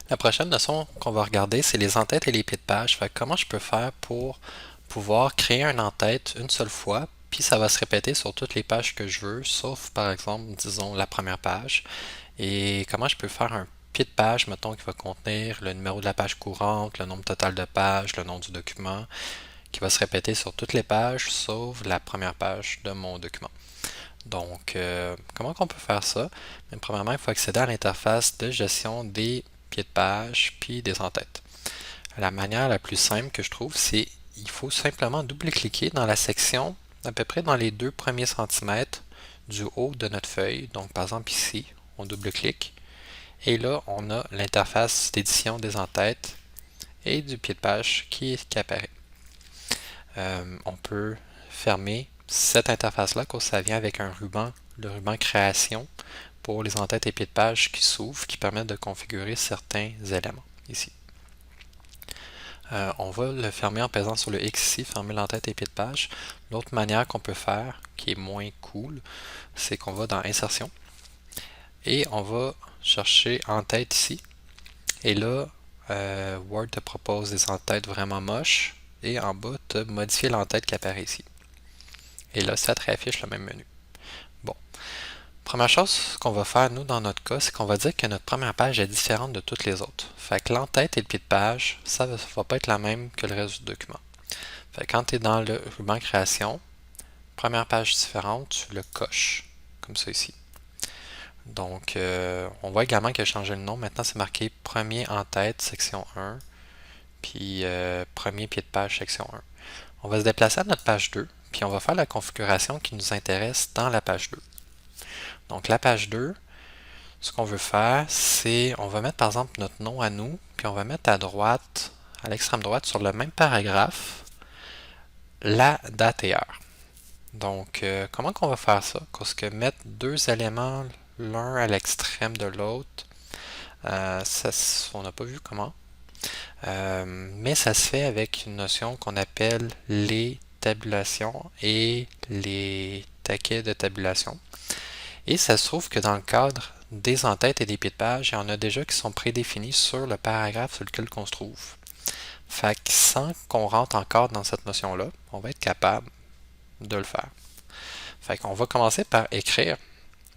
La prochaine notion qu'on va regarder, c'est les entêtes et les pieds de page. Fait que comment je peux faire pour pouvoir créer un en-tête une seule fois, puis ça va se répéter sur toutes les pages que je veux, sauf par exemple, disons, la première page. Et comment je peux faire un pied de page, mettons, qui va contenir le numéro de la page courante, le nombre total de pages, le nom du document, qui va se répéter sur toutes les pages, sauf la première page de mon document. Donc, comment qu'on peut faire ça? Bien, premièrement, il faut accéder à l'interface de gestion des pieds de page puis des en-têtes. La manière la plus simple que je trouve, c'est il faut simplement double-cliquer dans la section à peu près dans les 2 premiers centimètres du haut de notre feuille. Donc, par exemple, ici, on double-clique. Et là, on a l'interface d'édition des en-têtes et du pied de page qui apparaît. On peut fermer cette interface-là quand ça vient avec un ruban, le ruban création pour les en-têtes et pieds de page qui s'ouvrent, qui permettent de configurer certains éléments ici. On va le fermer en pesant sur le X ici, fermer l'entête et pied de page. L'autre manière qu'on peut faire, qui est moins cool, c'est qu'on va dans Insertion et on va chercher en-tête ici. Et là, Word te propose des en-têtes vraiment moches et en bas, tu as modifié l'en-tête qui apparaît ici. Et là, ça te réaffiche le même menu. Bon, première chose qu'on va faire, nous, dans notre cas, c'est qu'on va dire que notre première page est différente de toutes les autres. Fait que l'entête et le pied de page, ça ne va pas être la même que le reste du document. Fait que quand tu es dans le ruban création, première page différente, tu le coches, comme ça ici. Donc, on voit également qu'il a changé le nom. Maintenant, c'est marqué premier en tête, section 1, puis premier pied de page, section 1. On va se déplacer à notre page 2, puis on va faire la configuration qui nous intéresse dans la page 2. Donc, la page 2, ce qu'on veut faire, c'est, on va mettre par exemple notre nom à nous, puis on va mettre à droite, à l'extrême droite, sur le même paragraphe, la date et heure. Donc, comment qu'on va faire ça? Parce que mettre deux éléments l'un à l'extrême de l'autre, ça, on n'a pas vu comment. Mais ça se fait avec une notion qu'on appelle les tabulations et les taquets de tabulation. Et ça se trouve que dans le cadre des entêtes et des pieds de page, il y en a déjà qui sont prédéfinis sur le paragraphe sur lequel on se trouve. Fait que sans qu'on rentre encore dans cette notion-là, on va être capable de le faire. Fait qu'on va commencer par écrire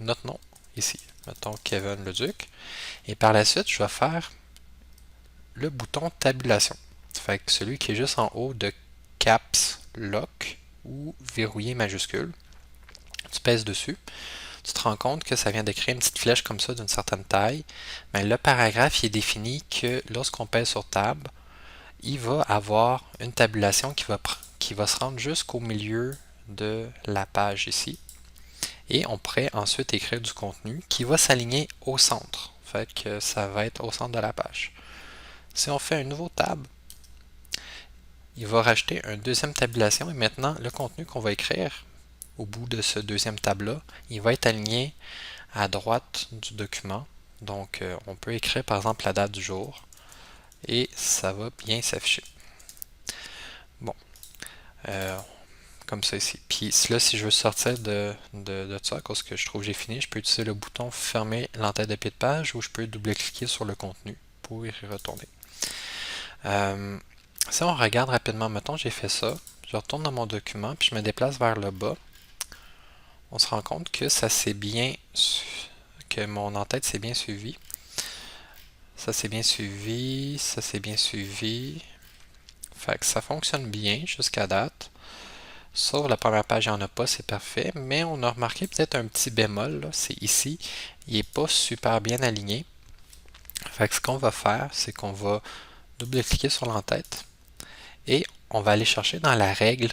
notre nom ici. Mettons Kevin Leduc. Et par la suite, je vais faire le bouton tabulation. Fait que celui qui est juste en haut de Caps Lock ou verrouillé majuscule. Tu pèses dessus. Tu te rends compte que ça vient de créer une petite flèche comme ça d'une certaine taille. Mais le paragraphe il est défini que lorsqu'on pèse sur Tab, il va avoir une tabulation qui va se rendre jusqu'au milieu de la page ici. Et on pourrait ensuite écrire du contenu qui va s'aligner au centre. Fait que ça va être au centre de la page. Si on fait un nouveau tab, il va rajouter une deuxième tabulation et maintenant le contenu qu'on va écrire au bout de ce deuxième tab-là, il va être aligné à droite du document. Donc on peut écrire par exemple la date du jour et ça va bien s'afficher. Bon, comme ça ici. Puis là, si je veux sortir de ça, parce que je trouve que j'ai fini, je peux utiliser le bouton fermer l'entête de pied de page ou je peux double-cliquer sur le contenu pour y retourner. Si on regarde rapidement, mettons j'ai fait ça, je retourne dans mon document puis je me déplace vers le bas, on se rend compte que ça s'est bien, que mon en-tête s'est bien suivi. Ça s'est bien suivi, ça s'est bien suivi. Fait que ça fonctionne bien jusqu'à date. Sauf la première page, il n'y en a pas, c'est parfait. Mais on a remarqué peut-être un petit bémol, c'est ici. Il n'est pas super bien aligné. Fait que ce qu'on va faire, c'est qu'on va double-cliquer sur l'entête et on va aller chercher dans la règle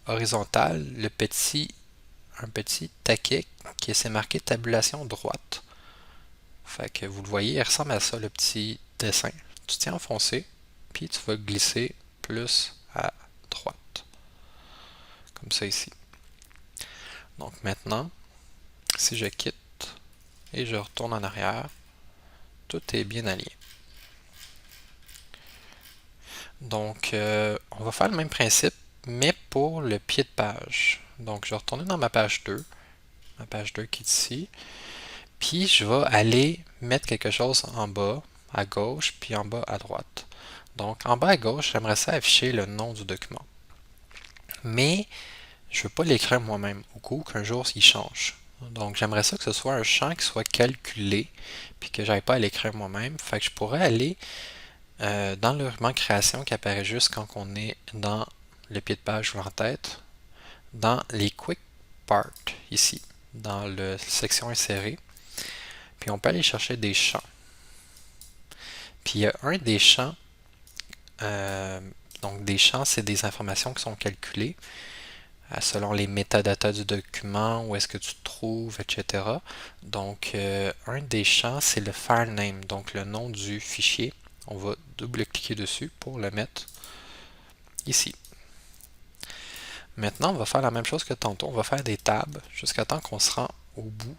horizontale un petit taquet qui s'est marqué tabulation droite. Fait que vous le voyez, il ressemble à ça le petit dessin. Tu tiens enfoncé, puis tu vas glisser plus à droite. Comme ça ici. Donc maintenant, si je quitte et je retourne en arrière, tout est bien aligné. Donc, on va faire le même principe, mais pour le pied de page. Donc, je vais retourner dans ma page 2 qui est ici. Puis, je vais aller mettre quelque chose en bas. à gauche, puis en bas à droite. Donc en bas à gauche, j'aimerais ça afficher le nom du document. Mais je ne veux pas l'écrire moi-même, au cas où qu'un jour il change. Donc j'aimerais ça que ce soit un champ qui soit calculé, puis que j'aille pas à l'écrire moi-même. Fait que je pourrais aller dans le ruban création qui apparaît juste quand on est dans le pied de page ou l'entête, dans les quick parts ici, dans la section insérée, puis on peut aller chercher des champs. Puis il y a un des champs, donc des champs, c'est des informations qui sont calculées selon les métadatas du document, où est-ce que tu te trouves, etc. Donc un des champs, c'est le file name, donc le nom du fichier. On va double-cliquer dessus pour le mettre ici. Maintenant, on va faire la même chose que tantôt. On va faire des tabs jusqu'à temps qu'on se rend au bout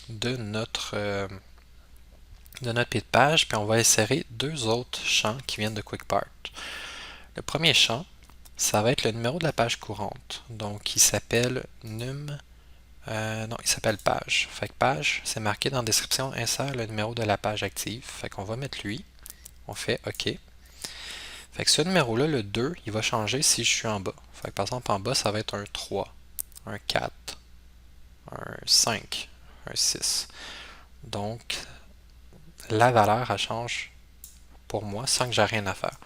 de notre pied de page, puis on va insérer deux autres champs qui viennent de QuickPart. Le premier champ, ça va être le numéro de la page courante. Donc, il s'appelle num. Non, il s'appelle page. Fait que page, c'est marqué dans la description, insère le numéro de la page active. Fait qu'on va mettre lui. On fait OK. Fait que ce numéro-là, le 2, il va changer si je suis en bas. Fait que par exemple, en bas, ça va être un 3, un 4, un 5, un 6. Donc, la valeur, elle change pour moi sans que j'ai rien à faire.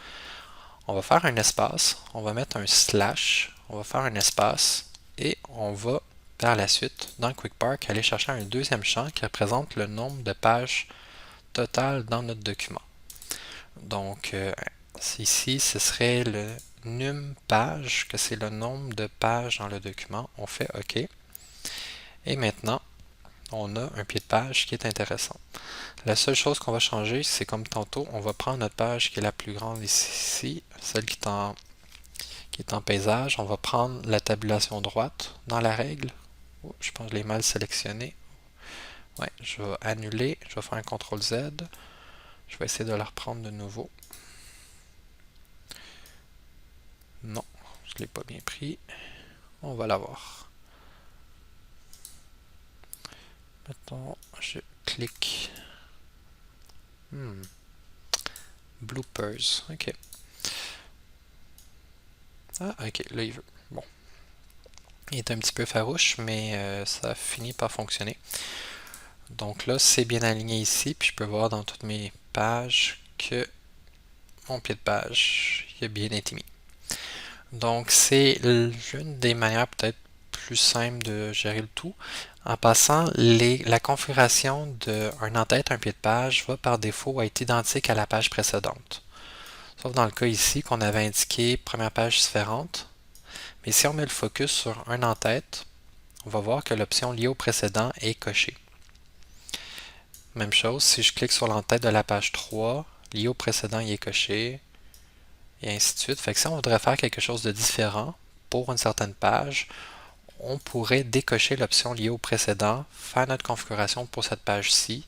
On va faire un espace, on va mettre un slash, on va faire un espace et on va par la suite, dans QuickPart, aller chercher un deuxième champ qui représente le nombre de pages totales dans notre document. Donc, ici, ce serait le num page, que c'est le nombre de pages dans le document. On fait OK. Et maintenant, on a un pied de page qui est intéressant. La seule chose qu'on va changer, c'est comme tantôt, on va prendre notre page qui est la plus grande ici, celle qui est en paysage. On va prendre la tabulation droite dans la règle. Oh, je pense que je l'ai mal sélectionné. Ouais, je vais annuler, je vais faire un CTRL Z. Je vais essayer de la reprendre de nouveau. Non, je ne l'ai pas bien pris. On va l'avoir. Maintenant, je clique. Bloopers, ok. Ah, ok, là il veut. Bon. Il est un petit peu farouche, mais ça finit par fonctionner. Donc là, c'est bien aligné ici, puis je peux voir dans toutes mes pages que mon pied de page il a bien été mis. Donc c'est l'une des manières peut-être plus simples de gérer le tout. En passant, la configuration d'un en-tête, un pied de page va par défaut être identique à la page précédente. Sauf dans le cas ici qu'on avait indiqué première page différente. Mais si on met le focus sur un en-tête, on va voir que l'option liée au précédent est cochée. Même chose, si je clique sur l'entête de la page 3, lié au précédent, il est coché, et ainsi de suite. Fait que si on voudrait faire quelque chose de différent pour une certaine page, on pourrait décocher l'option liée au précédent, faire notre configuration pour cette page-ci,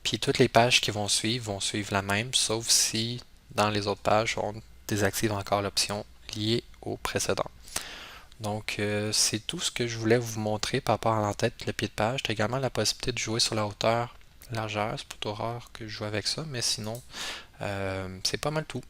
puis toutes les pages qui vont suivre la même, sauf si dans les autres pages, on désactive encore l'option liée au précédent. Donc, c'est tout ce que je voulais vous montrer par rapport à l'entête, le pied de page. Tu as également la possibilité de jouer sur la hauteur, largeur. C'est plutôt rare que je joue avec ça, mais sinon, c'est pas mal tout.